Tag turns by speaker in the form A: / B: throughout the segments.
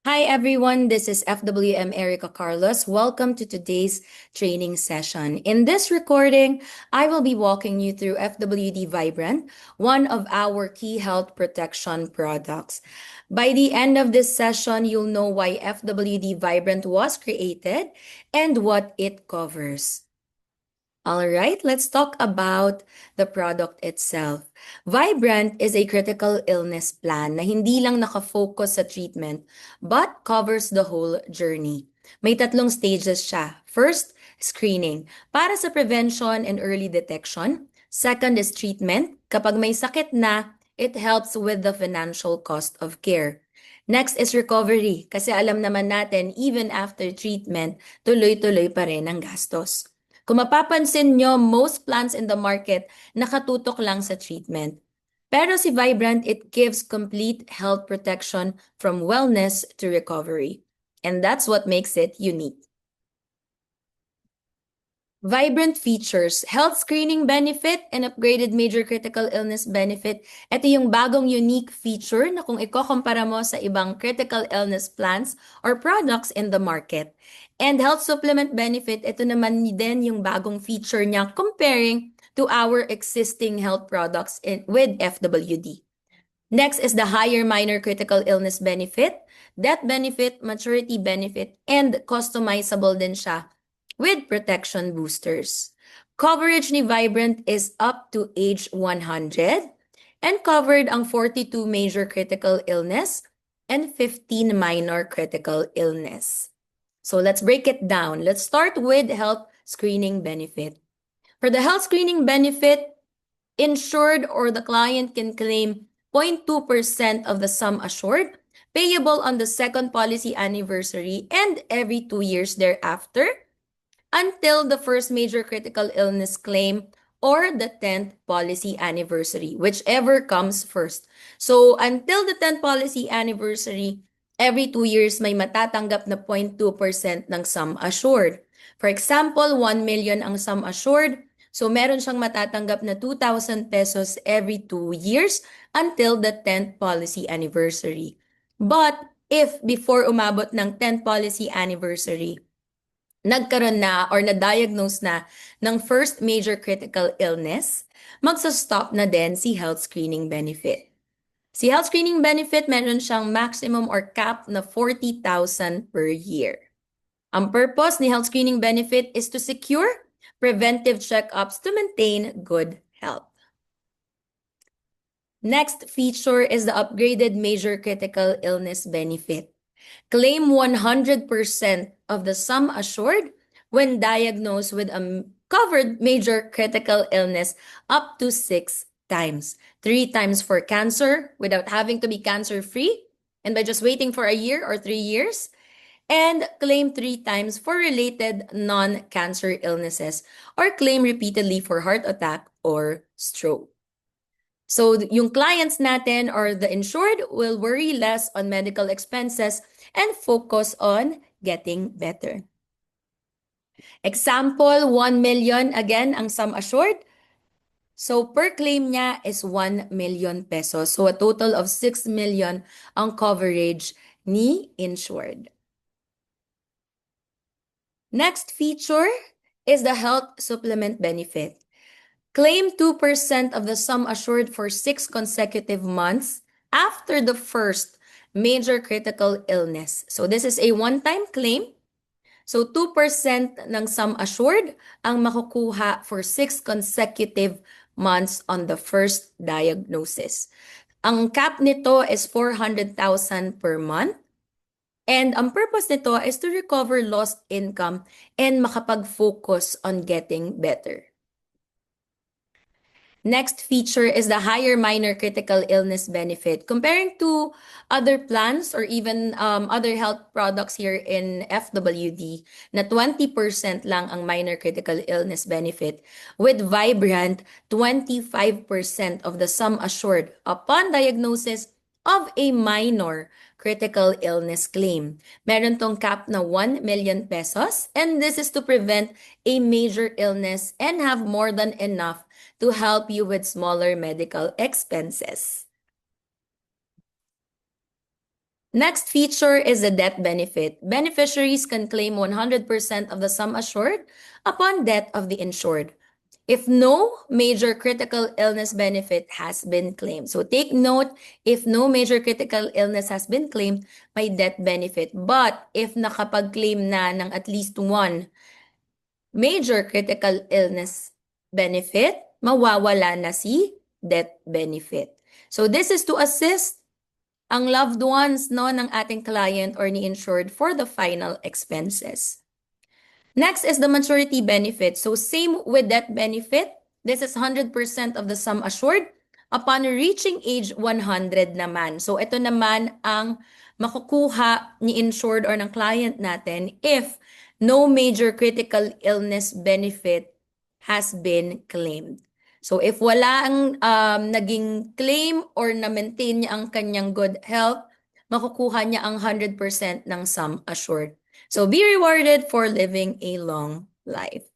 A: Hi everyone, this is FWM Erica Carlos. Welcome to today's training session. In this recording, I will be walking you through FWD Vibrant, one of our key health protection products. By the end of this session, you'll know why FWD Vibrant was created and what it covers. All right, let's talk about the product itself. Vibrant is a critical illness plan na hindi lang nakafocus sa treatment but covers the whole journey. May tatlong stages siya. First, screening para sa prevention and early detection. Second is treatment. Kapag may sakit na, it helps with the financial cost of care. Next is recovery kasi alam naman natin even after treatment, tuloy-tuloy pa rin ang gastos. Kung mapapansin nyo, most plans in the market nakatutok lang sa treatment. Pero si Vibrant, it gives complete health protection from wellness to recovery. And that's what makes it unique. Vibrant features, health screening benefit and upgraded major critical illness benefit. Ito yung bagong unique feature na kung iko-compara mo sa ibang critical illness plans or products in the market. And health supplement benefit, ito naman din yung bagong feature niya comparing to our existing health products with FWD. Next is the higher minor critical illness benefit, death benefit, maturity benefit, and customizable din siya with protection boosters. Coverage ni Vibrant is up to age 100 and covered ang 42 major critical illness and 15 minor critical illness. So let's break it down. Let's start with health screening benefit. For the health screening benefit, insured or the client can claim 0.2% of the sum assured, payable on the second policy anniversary and every 2 years thereafter, until the first major critical illness claim or the 10th policy anniversary, whichever comes first. So, until the 10th policy anniversary, every 2 years may matatanggap na 0.2% ng sum assured. For example, 1 million ang sum assured. So, meron siyang matatanggap na 2,000 pesos every 2 years until the 10th policy anniversary. But, if before umabot ng 10th policy anniversary, nagkaroon na or na-diagnose na ng first major critical illness, magsa-stop na din si health screening benefit. Si health screening benefit, meron siyang maximum or cap na 40,000 per year. Ang purpose ni health screening benefit is to secure preventive checkups to maintain good health. Next feature is the upgraded major critical illness benefit. Claim 100% of the sum assured when diagnosed with a covered major critical illness up to 6 times. 3 times for cancer without having to be cancer-free and by just waiting for a year or 3 years. And claim 3 times for related non-cancer illnesses or claim repeatedly for heart attack or stroke. So yung clients natin or the insured will worry less on medical expenses and focus on getting better. Example, 1 million again ang sum assured. So per claim niya is 1 million pesos. So a total of 6 million ang coverage ni insured. Next feature is the health supplement benefit. Claim 2% of the sum assured for 6 consecutive months after the first major critical illness. So this is a one-time claim. So 2% ng sum assured ang makukuha for 6 consecutive months on the first diagnosis. Ang cap nito is 400,000 per month. And ang purpose nito is to recover lost income and makapag-focus on getting better. Next feature is the higher minor critical illness benefit. Comparing to other plans or even other health products here in FWD, na 20% lang ang minor critical illness benefit. With Vibrant, 25% of the sum assured upon diagnosis of a minor critical illness claim. Meron tong cap na 1 million pesos and this is to prevent a major illness and have more than enough to help you with smaller medical expenses. Next feature is the death benefit. Beneficiaries can claim 100% of the sum assured upon death of the insured if no major critical illness benefit has been claimed. So take note, if no major critical illness has been claimed, may death benefit. But if nakapag-claim na ng at least one major critical illness benefit, mawawala na si death benefit. So this is to assist ang loved ones ng ating client or ni insured for the final expenses. Next is the maturity benefit. So same with death benefit. This is 100% of the sum assured upon reaching age 100 naman. So ito naman ang makukuha ni insured or ng client natin if no major critical illness benefit has been claimed. So if wala ang naging claim or na-maintain niya ang kanyang good health, makukuha niya ang 100% ng sum assured. So be rewarded for living a long life.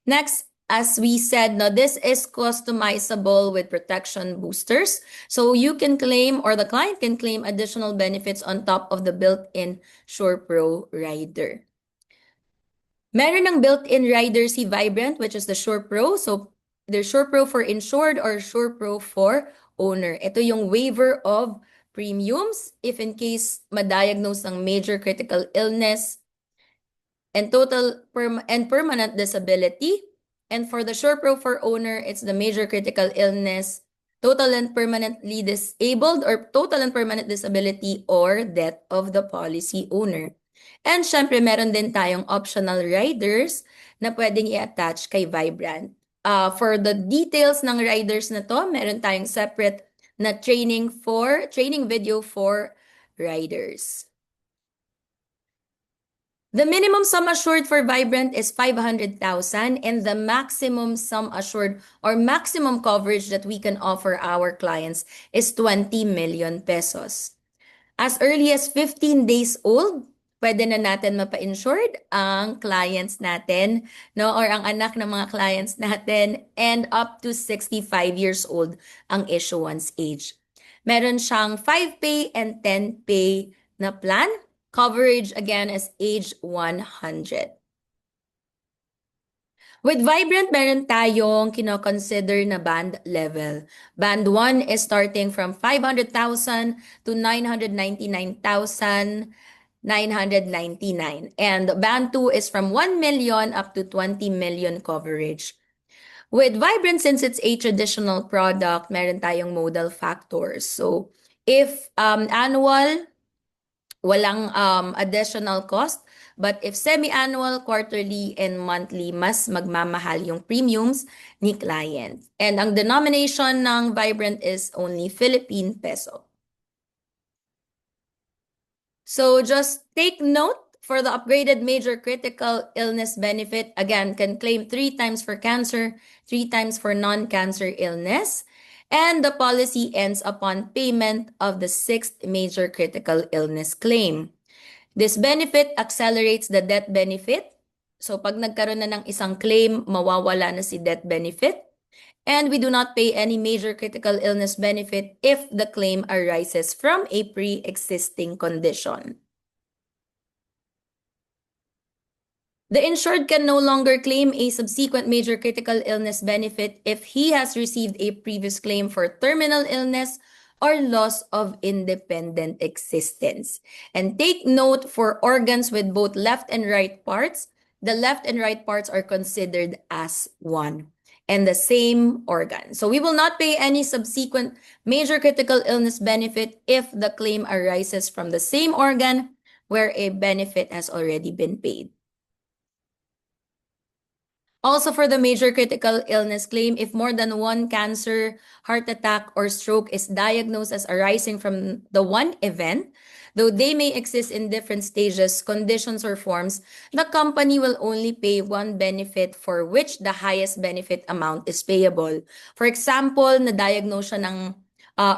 A: Next, as we said, now this is customizable with protection boosters. So you can claim or the client can claim additional benefits on top of the built-in SurePro rider. Meron ng built-in rider si Vibrant, which is the SurePro. So there's SurePro for insured or SurePro for owner. Ito yung waiver of premiums if in case ma-diagnose ng major critical illness and permanent disability. And for the SurePro for owner, it's the major critical illness, total and permanently disabled or total and permanent disability or death of the policy owner. And syempre, meron din tayong optional riders na pwedeng i-attach kay Vibrant. For the details ng riders na to, meron tayong separate na training video for riders. The minimum sum assured for Vibrant is 500,000 and the maximum sum assured or maximum coverage that we can offer our clients is 20 million pesos. As early as 15 days old, pwede na natin mapa-insured ang clients natin, no? Or ang anak ng mga clients natin, and up to 65 years old ang issuance age. Meron siyang 5-pay and 10-pay na plan. Coverage again is age 100. With Vibrant, meron tayong kino-consider na band level. Band 1 is starting from 500,000 to 999,999. And band 2 is from 1 million up to 20 million coverage. With Vibrant, since it's a traditional product, meron tayong modal factors. So if annual, walang additional cost. But if semi-annual, quarterly, and monthly, mas magmamahal yung premiums ni client. And ang denomination ng Vibrant is only Philippine peso. So just take note for the upgraded major critical illness benefit, again, can claim 3 times for cancer, 3 times for non-cancer illness. And the policy ends upon payment of the 6th major critical illness claim. This benefit accelerates the death benefit. So pag nagkaroon na ng isang claim, mawawala na si death benefit. And we do not pay any major critical illness benefit if the claim arises from a pre-existing condition. The insured can no longer claim a subsequent major critical illness benefit if he has received a previous claim for terminal illness or loss of independent existence. And take note for organs with both left and right parts, the left and right parts are considered as one and the same organ. So we will not pay any subsequent major critical illness benefit if the claim arises from the same organ where a benefit has already been paid. Also for the major critical illness claim, if more than one cancer, heart attack, or stroke is diagnosed as arising from the one event, though they may exist in different stages, conditions, or forms, the company will only pay one benefit for which the highest benefit amount is payable. For example, na-diagnose siya ng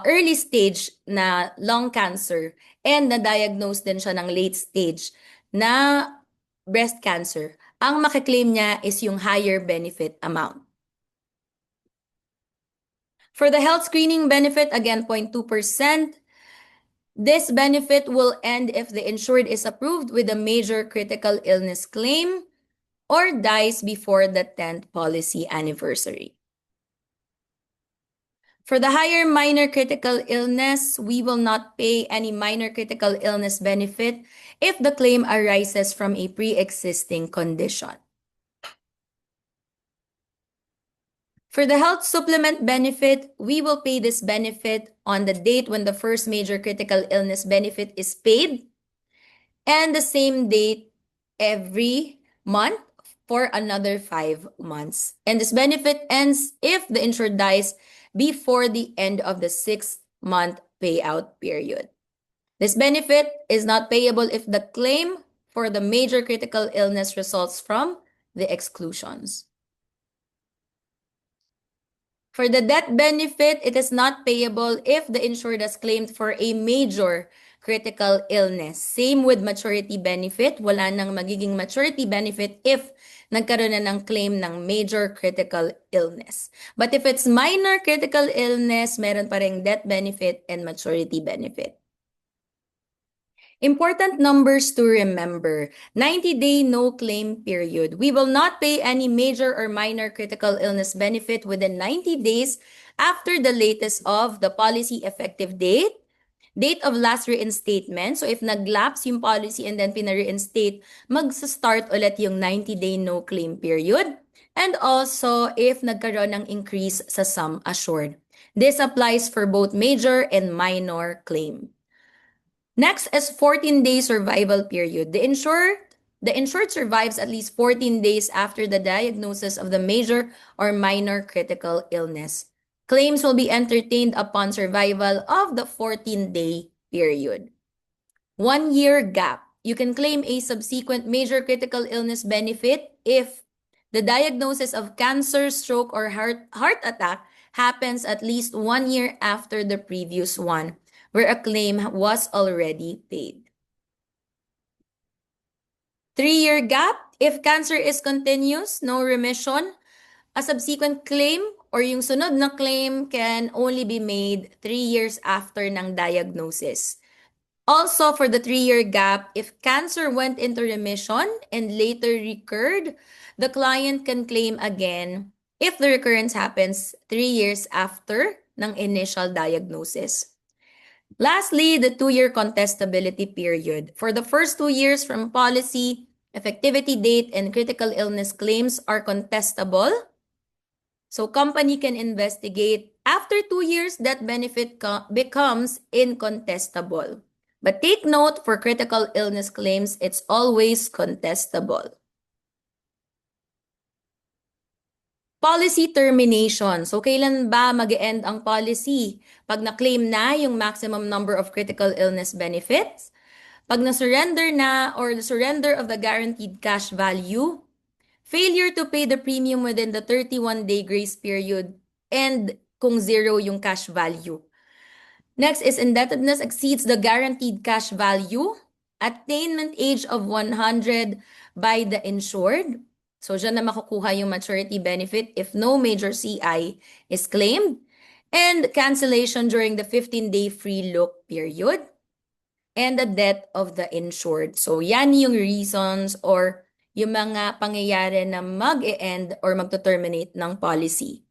A: early stage na lung cancer and na-diagnose din siya ng late stage na breast cancer. Ang makiklaim niya is yung higher benefit amount. For the health screening benefit, again, 0.2%. This benefit will end if the insured is approved with a major critical illness claim or dies before the 10th policy anniversary. For the higher minor critical illness, we will not pay any minor critical illness benefit if the claim arises from a pre-existing condition. For the health supplement benefit, we will pay this benefit on the date when the first major critical illness benefit is paid and the same date every month for another 5 months. And this benefit ends if the insured dies before the end of the 6-month payout period. This benefit is not payable if the claim for the major critical illness results from the exclusions. For the death benefit, it is not payable if the insured has claimed for a major critical illness. Same with maturity benefit. Wala nang magiging maturity benefit if nagkaroon na ng claim ng major critical illness. But if it's minor critical illness, meron pa ring death benefit and maturity benefit. Important numbers to remember. 90-day no claim period. We will not pay any major or minor critical illness benefit within 90 days after the latest of the policy effective date, date of last reinstatement. So if nag-lapse yung policy and then pina-reinstate, mag-start ulit yung 90-day no claim period. And also if nagkaroon ng increase sa sum assured. This applies for both major and minor claim. Next is 14-day survival period. The insured survives at least 14 days after the diagnosis of the major or minor critical illness. Claims will be entertained upon survival of the 14-day period. 1-year gap. You can claim a subsequent major critical illness benefit if the diagnosis of cancer, stroke, or heart attack happens at least 1 year after the previous one, where a claim was already paid. 3-year gap, if cancer is continuous, no remission, a subsequent claim or yung sunod na claim can only be made 3 years after ng diagnosis. Also, for the 3-year gap, if cancer went into remission and later recurred, the client can claim again if the recurrence happens 3 years after ng initial diagnosis. Lastly, the 2-year contestability period. For the first 2 years from policy, effectivity date and critical illness claims are contestable. So company can investigate. After 2 years, that benefit becomes incontestable. But take note, for critical illness claims, it's always contestable. Policy termination. So, kailan ba mag-end ang policy? Pag na-claim na yung maximum number of critical illness benefits, pag na-surrender na or the surrender of the guaranteed cash value, failure to pay the premium within the 31-day grace period, and kung zero yung cash value. Next is indebtedness exceeds the guaranteed cash value, attainment age of 100 by the insured. So, dyan na makukuha yung maturity benefit if no major CI is claimed. And cancellation during the 15-day free look period. And the death of the insured. So, yan yung reasons or yung mga pangyayari na mag-e-end or magto-terminate ng policy.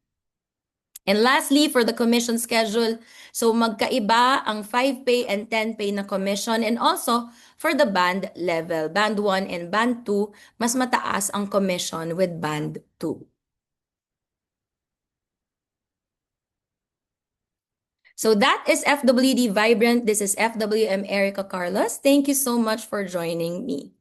A: And lastly, for the commission schedule, so magkaiba ang 5-pay and 10-pay na commission, and also for the band level, band 1 and band 2, mas mataas ang commission with band 2. So that is FWD Vibrant. This is FWM Erica Carlos. Thank you so much for joining me.